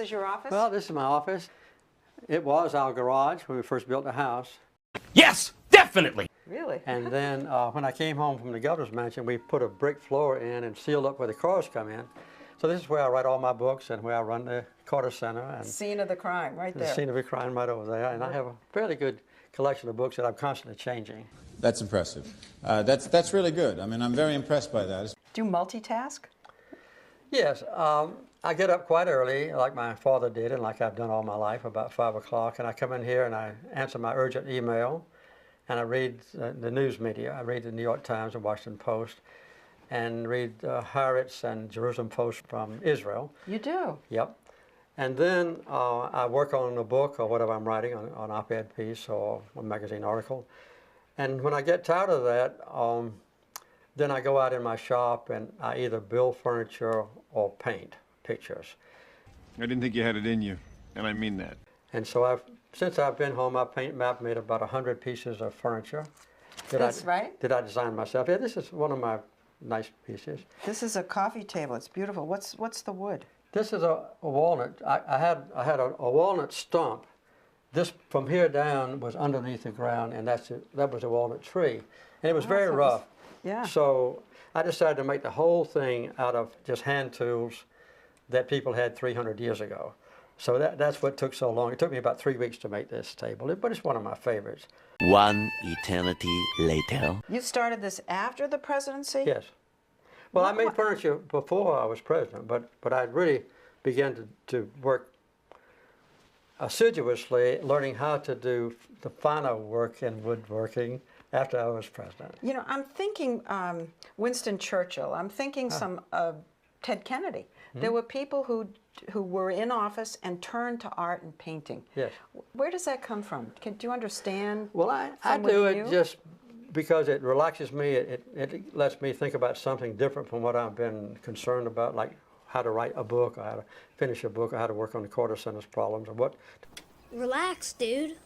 is your office? Well, this is my office. It was our garage when we first built the house. Yes, definitely. Really? And then when I came home from the governor's mansion, we put a brick floor in and sealed up where the cars come in. So this is where I write all my books and where I run the Carter Center. And Scene of the crime, right there. the scene of a crime right over there. And I have a fairly good collection of books that I'm constantly changing. That's impressive. That's really good. I mean, I'm very impressed by that. Do you multitask? Yes, I get up quite early, like my father did, and like I've done all my life, about 5 o'clock, and I come in here and I answer my urgent email, and I read the news media. I read the New York Times and Washington Post, and read Haaretz and Jerusalem Post from Israel. You do? Yep. And then I work on a book or whatever I'm writing, on an op-ed piece or a magazine article. And when I get tired of that, then I go out in my shop and I either build furniture or paint pictures. I didn't think you had it in you, and I mean that. And so since I've been home, I've made about 100 pieces of furniture. Right? Did I design myself? Yeah, this is one of my nice pieces. This is a coffee table. It's beautiful. What's the wood? This is a walnut. I had a walnut stump. This from here down was underneath the ground, and that was a walnut tree, and it was very rough. Yeah. So I decided to make the whole thing out of just hand tools that people had 300 years ago. So that's what took so long. It took me about 3 weeks to make this table, but it's one of my favorites. One eternity later. You started this after the presidency? Yes. Well, I made furniture before I was president, but I really began to work assiduously, learning how to do the finer work in woodworking after I was president. You know, I'm thinking Winston Churchill. I'm thinking some Ted Kennedy. There were people who were in office and turned to art and painting. Yes. Where does that come from? Do you understand? Well, I do it just because it relaxes me. It lets me think about something different from what I've been concerned about, like how to write a book, or how to finish a book, or how to work on the Carter Center's problems, or what Relax, dude.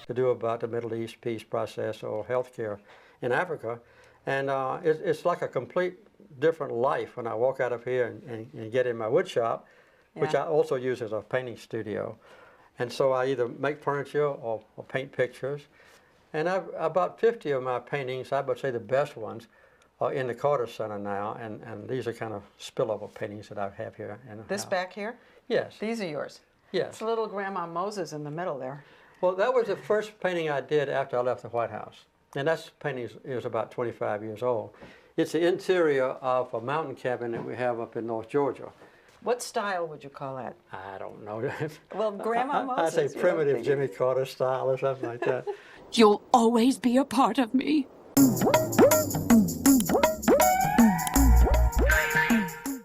to do about the Middle East peace process or healthcare in Africa. And it's like a complete different life when I walk out of here and get in my wood shop, which I also use as a painting studio. And so I either make furniture or paint pictures. And about 50 of my paintings, I would say the best ones, are in the Carter Center now. And these are kind of spillover paintings that I have here. This back here? Yes. These are yours? Yes. It's little Grandma Moses in the middle there. Well, that was the first painting I did after I left the White House. And that painting is about 25 years old. It's the interior of a mountain cabin that we have up in North Georgia. What style would you call that? I don't know. Well, Grandma Moses. I'd say primitive Jimmy Carter style or something like that. You'll always be a part of me.